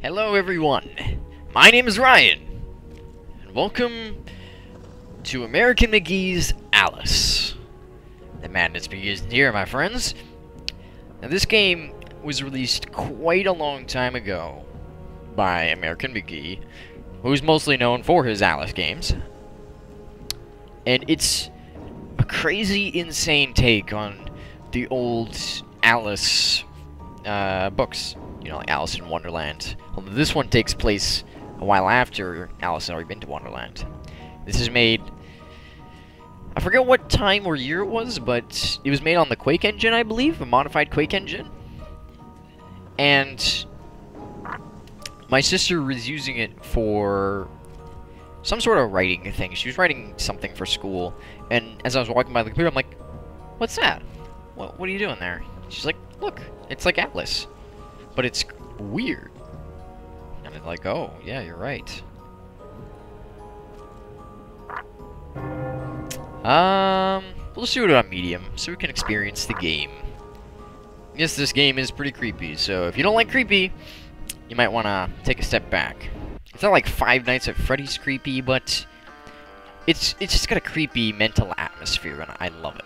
Hello everyone, my name is Ryan, and welcome to American McGee's Alice. The madness begins here, my friends. Now this game was released quite a long time ago by American McGee, who's mostly known for his Alice games. And it's a crazy, insane take on the old Alice books. You know, like Alice in Wonderland. Although this one takes place a while after Alice had already been to Wonderland. This is made... I forget what time or year it was, but it was made on the Quake engine, I believe. A modified Quake engine. And my sister was using it for some sort of writing thing. She was writing something for school. And as I was walking by the computer, I'm like, what's that? What are you doing there? She's like, look, it's like Atlas. But it's weird. And I'm like, oh, yeah, you're right. We'll shoot it on medium, so we can experience the game. Yes, this game is pretty creepy, so if you don't like creepy, you might want to take a step back. It's not like Five Nights at Freddy's creepy, but it's just got a creepy mental atmosphere, and I love it.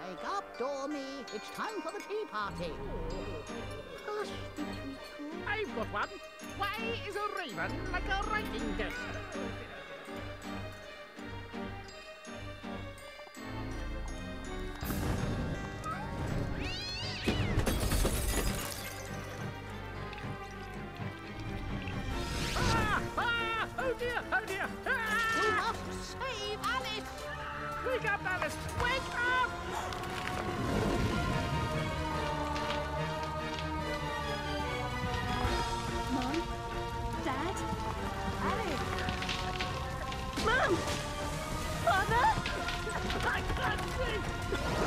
Wake up, Dormy. It's time for the tea party. Hush, the I've got one. Why is a raven like a writing desk? Oh dear, oh dear. You must save Alice. Wake up, Alice, wake up! Mom? Dad? Alice? Mom! Father? I can't see!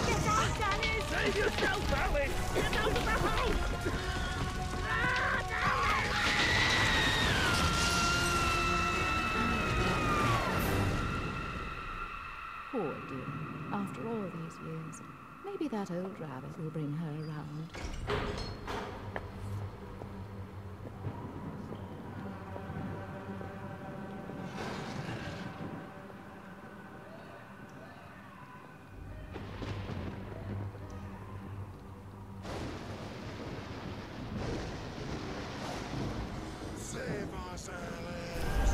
Get out, Alice! Save yourself, Alice! Get out of the house! Poor dear. After all these years, maybe that old rabbit will bring her around. Save us, Alice!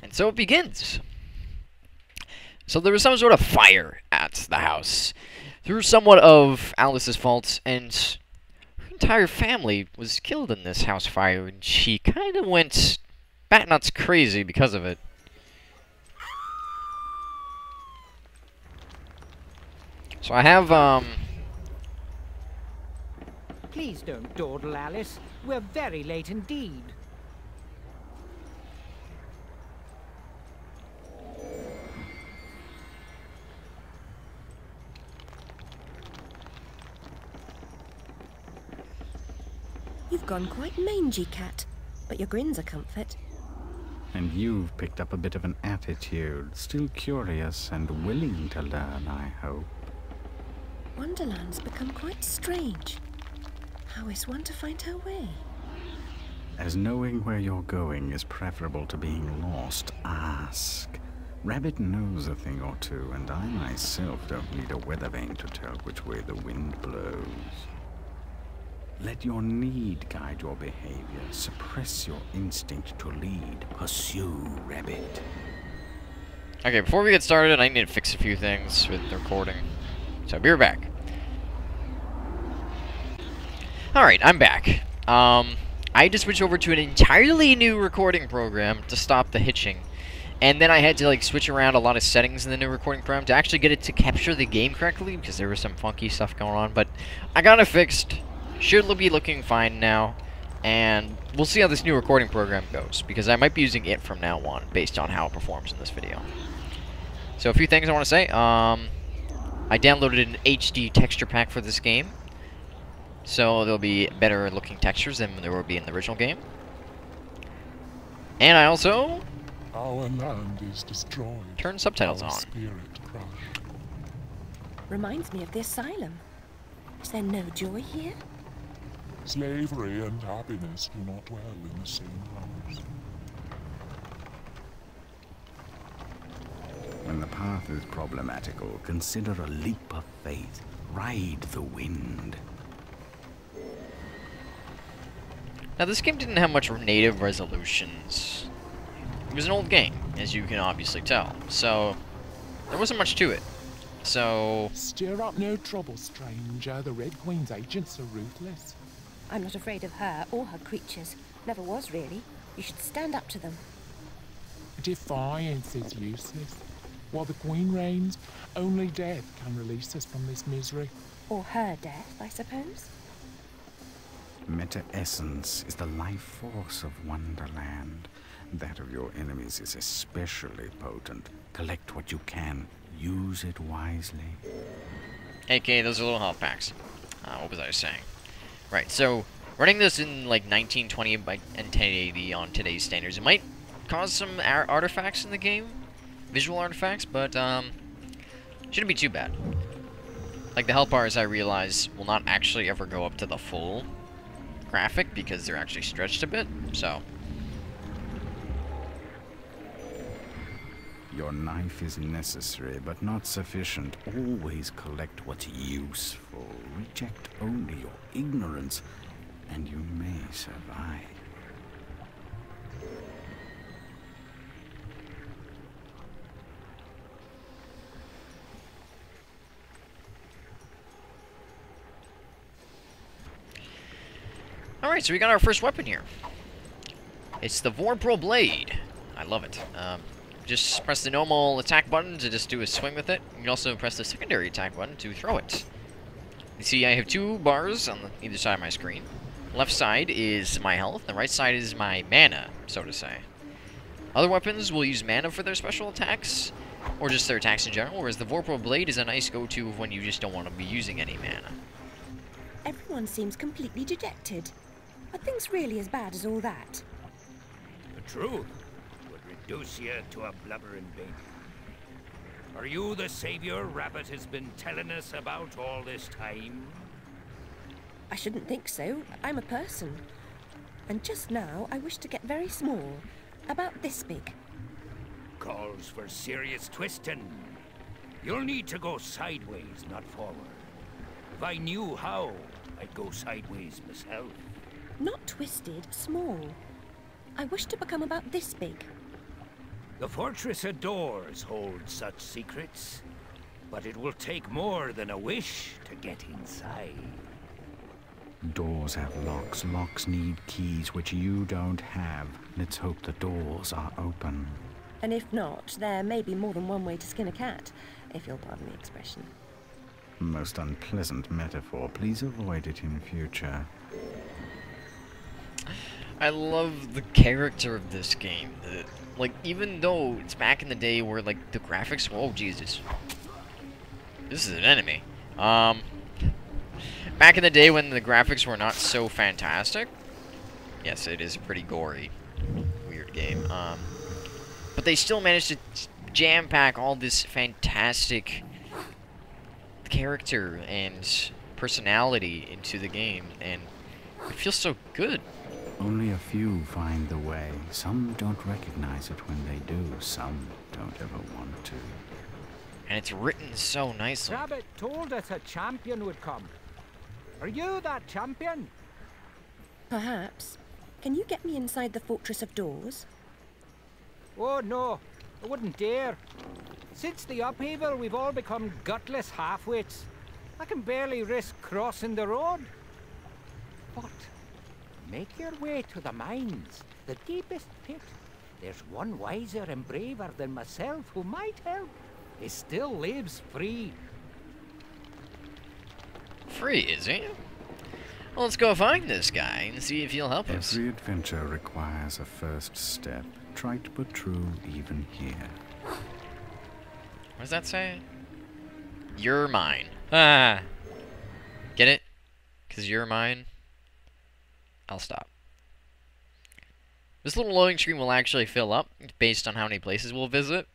And so it begins. So there was some sort of fire at the house. Through somewhat of Alice's fault, and her entire family was killed in this house fire, and she kind of went bat nuts crazy because of it. So I have, Please don't dawdle, Alice. We're very late indeed. You've gone quite mangy, Cat, but your grin's a comfort. And you've picked up a bit of an attitude, still curious and willing to learn, I hope. Wonderland's become quite strange. How is one to find her way? As knowing where you're going is preferable to being lost, ask. Rabbit knows a thing or two, and I myself don't need a weather vane to tell which way the wind blows. Let your need guide your behavior. Suppress your instinct to lead. Pursue, Rabbit. okay, before we get started, I need to fix a few things with the recording. So, be right back. Alright, I'm back. I had to switch over to an entirely new recording program to stop the hitching. And then I had to like switch around a lot of settings in the new recording program to actually get it to capture the game correctly, because there was some funky stuff going on. But I got it fixed. Should be looking fine now. And we'll see how this new recording program goes, because I might be using it from now on based on how it performs in this video. So a few things I want to say. I downloaded an HD texture pack for this game, so there'll be better looking textures than there will be in the original game. And I also Our land is destroyed. turned subtitles Our on. spirit crushed. Reminds me of the asylum. Is there no joy here? Slavery and happiness do not dwell in the same house. When the path is problematical, consider a leap of faith. Ride the wind. Now this game didn't have much native resolutions. It was an old game, as you can obviously tell, so there wasn't much to it. So Stir up no trouble, stranger. The Red Queen's agents are ruthless. I'm not afraid of her or her creatures. Never was, really. You should stand up to them. Defiance is useless. While the Queen reigns, only death can release us from this misery. Or her death, I suppose. Meta-essence is the life force of Wonderland. That of your enemies is especially potent. Collect what you can. Use it wisely. AKA those are little health packs. What was I saying? Right, so running this in like 1920 and 1080 on today's standards, it might cause some artifacts in the game, visual artifacts, but shouldn't be too bad. Like the health bars, I realize, will not actually ever go up to the full graphic because they're actually stretched a bit, so. Your knife is necessary, but not sufficient. Always collect what's useful. Reject only your ignorance, and you may survive. Alright, so we got our first weapon here. It's the Vorpal Blade. I love it. Just press the normal attack button to just do a swing with it. You can also press the secondary attack button to throw it. You see I have two bars on either side of my screen. Left side is my health, the right side is my mana, so to say. Other weapons will use mana for their special attacks, or just their attacks in general, whereas the Vorpal Blade is a nice go-to when you just don't want to be using any mana. Everyone seems completely dejected. Are things really as bad as all that? The truth would reduce you to a blubbering baby. Are you the savior Rabbit has been telling us about all this time? I shouldn't think so. I'm a person. And just now, I wish to get very small. About this big. Calls for serious twisting. You'll need to go sideways, not forward. If I knew how, I'd go sideways myself. Not twisted, small. I wish to become about this big. The Fortress of Doors holds such secrets, but it will take more than a wish to get inside. Doors have locks. Locks need keys, which you don't have. Let's hope the doors are open. And if not, there may be more than one way to skin a cat, if you'll pardon the expression. Most unpleasant metaphor. Please avoid it in future. I love the character of this game. Like, even though it's back in the day where, like, the graphics... Oh, Jesus. This is an enemy. Back in the day when the graphics were not so fantastic. Yes, it is a pretty gory, weird game. But they still managed to jam-pack all this fantastic character and personality into the game, and it feels so good. Only a few find the way. Some don't recognize it when they do. Some don't ever want to. And it's written so nicely. Rabbit told us a champion would come. Are you that champion? Perhaps. Can you get me inside the Fortress of Doors? Oh no, I wouldn't dare. Since the upheaval, we've all become gutless half-wits. I can barely risk crossing the road. But Make your way to the mines, the deepest pit. There's one wiser and braver than myself who might help. He still lives free. Free, is he? Well, let's go find this guy and see if he'll help us. Every adventure requires a first step. Trite but true even here. What does that say? You're mine. Ah! Get it? Because you're mine? I'll stop. This little loading screen will actually fill up based on how many places we'll visit.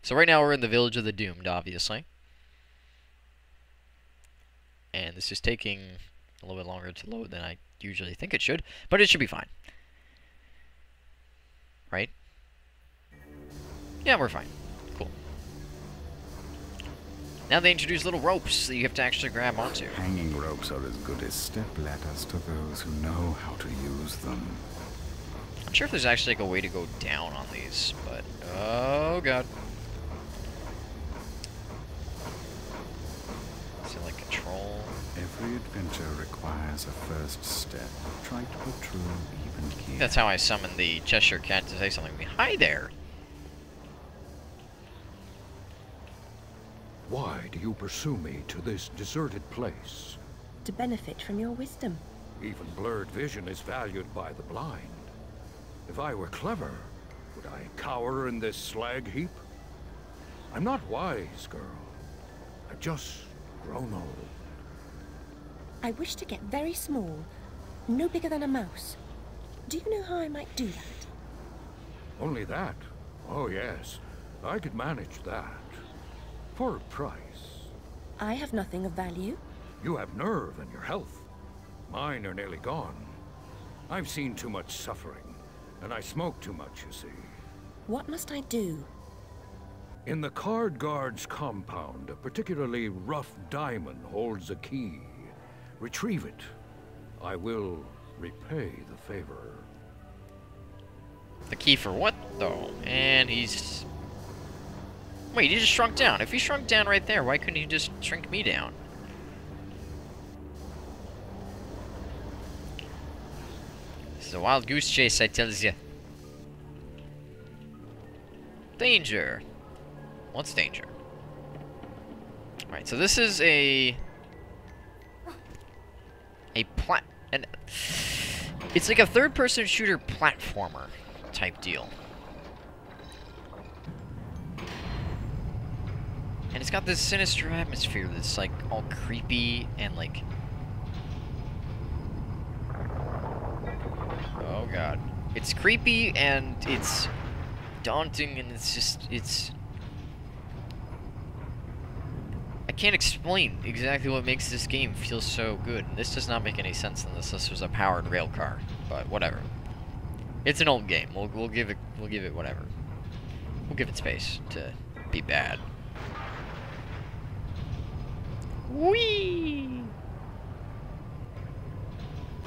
So right now we're in the Village of the Doomed, obviously. And this is taking a little bit longer to load than I usually think it should, but it should be fine. Right? Yeah, we're fine. Cool. Now they introduce little ropes that you have to actually grab onto. Hanging ropes are as good as step ladders to those who know how to use them. I'm sure if there's actually like a way to go down on these, but oh god. Is it like control? Every adventure requires a first step. Trite but true even here. That's how I summoned the Cheshire Cat to say something to me. Hi there! Why do you pursue me to this deserted place? To benefit from your wisdom. Even blurred vision is valued by the blind. If I were clever, would I cower in this slag heap? I'm not wise, girl. I've just grown old. I wish to get very small, no bigger than a mouse. Do you know how I might do that? Only that? Oh, yes. I could manage that. For a price. I have nothing of value. You have nerve and your health. Mine are nearly gone. I've seen too much suffering, and I smoke too much, you see. What must I do? In the Card Guard's compound, a particularly rough diamond holds a key. Retrieve it. I will repay the favor. The key for what, though? And he's... Wait, he just shrunk down. If he shrunk down right there, why couldn't he just shrink me down? This is a wild goose chase, I tells ya. Danger. What's danger? Alright, so this is it's like a third-person shooter platformer type deal. And it's got this sinister atmosphere that's like all creepy and like... Oh god. It's creepy and it's daunting and it's... I can't explain exactly what makes this game feel so good. This does not make any sense unless this was a powered rail car, but whatever. It's an old game. We'll give it whatever. We'll give it space to be bad. Whee!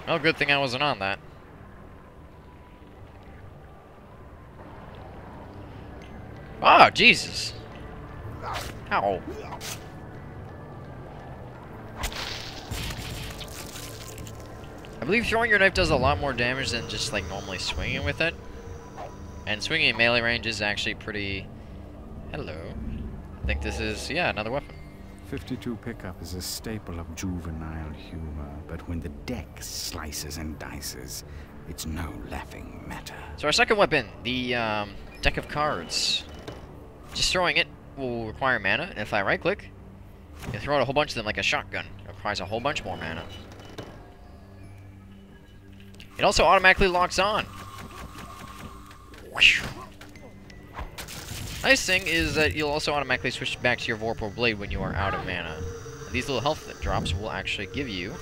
Oh, good thing I wasn't on that. Oh, Jesus. Ow. I believe throwing your knife does a lot more damage than just like normally swinging with it. And swinging at melee range is actually pretty... Hello. I think this is, yeah, another weapon. 52 pickup is a staple of juvenile humor, but when the deck slices and dices, it's no laughing matter. So our second weapon, the deck of cards. Just throwing it will require mana, and if I right-click, you throw out a whole bunch of them like a shotgun. It requires a whole bunch more mana. It also automatically locks on. Nice thing is that you'll also automatically switch back to your Vorpal Blade when you are out of mana. And these little health drops will actually give you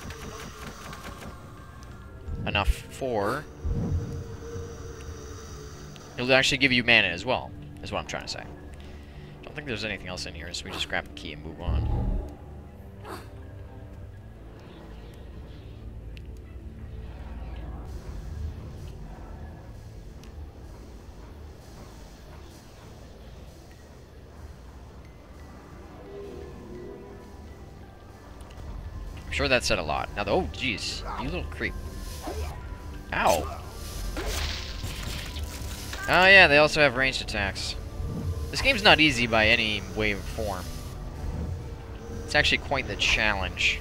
enough for... It'll actually give you mana as well, is what I'm trying to say. I don't think there's anything else in here, so we just grab the key and move on. I'm sure that said a lot. Now, oh, jeez, you little creep. Ow. Oh yeah, they also have ranged attacks. This game's not easy by any way or form. It's actually quite the challenge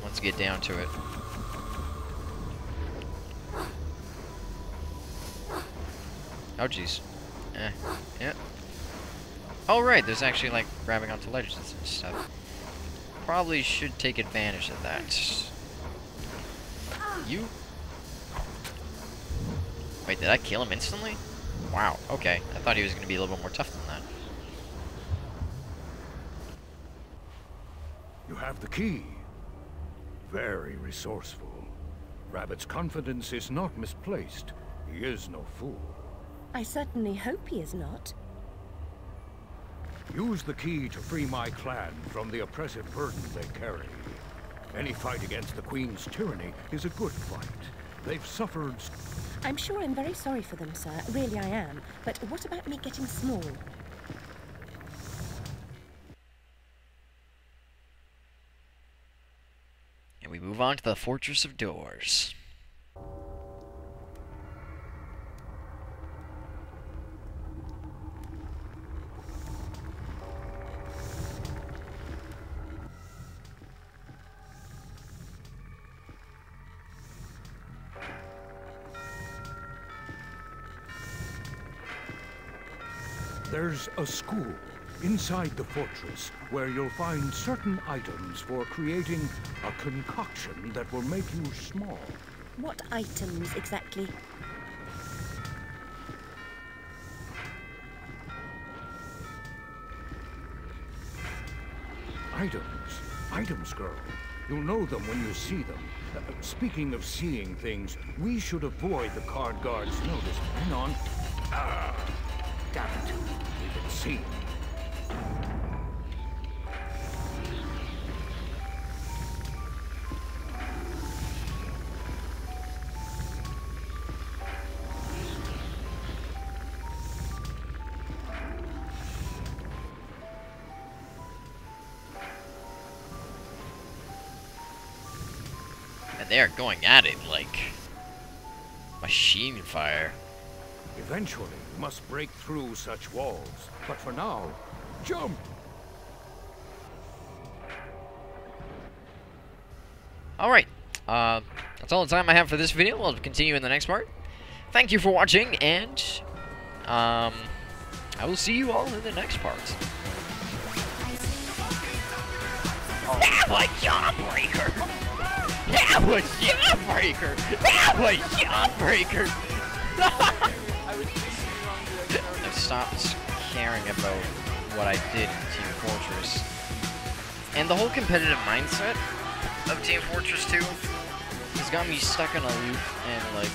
once you get down to it. Oh jeez. Yeah. Oh right, there's actually like grabbing onto ledges and stuff. Probably should take advantage of that. You? Wait, did I kill him instantly? Wow, okay. I thought he was going to be a little bit more tough than that. You have the key. Very resourceful. Rabbit's confidence is not misplaced. He is no fool. I certainly hope he is not. Use the key to free my clan from the oppressive burden they carry. Any fight against the Queen's tyranny is a good fight. They've suffered... I'm sure I'm very sorry for them, sir. Really I am. But what about me getting small? And we move on to the Fortress of Doors. There's a school inside the fortress where you'll find certain items for creating a concoction that will make you small. What items exactly? Items, girl. You'll know them when you see them. Speaking of seeing things, we should avoid the card guard's notice. Hang on. Damn it. We've been seen. And they are going at it like machine fire. Eventually, we must break through such walls. But for now, jump! Alright, that's all the time I have for this video. We'll continue in the next part. Thank you for watching, and I will see you all in the next part. That was Jawbreaker! That was Jawbreaker! That was Jawbreaker! I've stopped caring about what I did in Team Fortress. And the whole competitive mindset of Team Fortress 2 has got me stuck in a loop and like